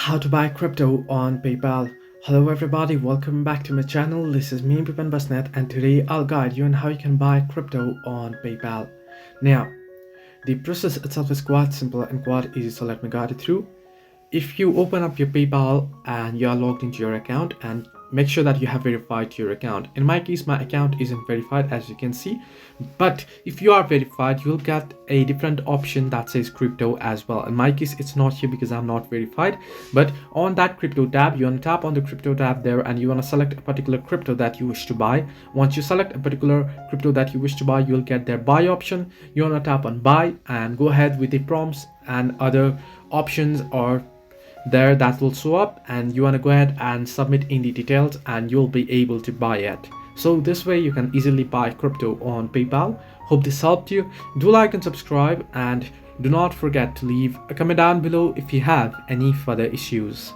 How to buy crypto on PayPal. Hello everybody, welcome back to my channel. This is me Bipan Basnet, and today I'll guide you on how you can buy crypto on PayPal. Now, the process itself is quite simple and quite easy, so let me guide you through. If you open up your PayPal and you are logged into your account, and make sure that you have verified your account. In my case, my account isn't verified, as you can see, but if you are verified, you'll get a different option that says crypto as well. In my case, it's not here because I'm not verified, but on that crypto tab, you want to tap on the crypto tab there, and you want to select a particular crypto that you wish to buy. Once you select a particular crypto that you wish to buy, you'll get their buy option. You want to tap on buy and go ahead with the prompts and other options or there that will show up, and you want to go ahead and submit in the details and you'll be able to buy it. So this way you can easily buy crypto on PayPal. Hope this helped you. Do like and subscribe, and do not forget to leave a comment down below if you have any further issues.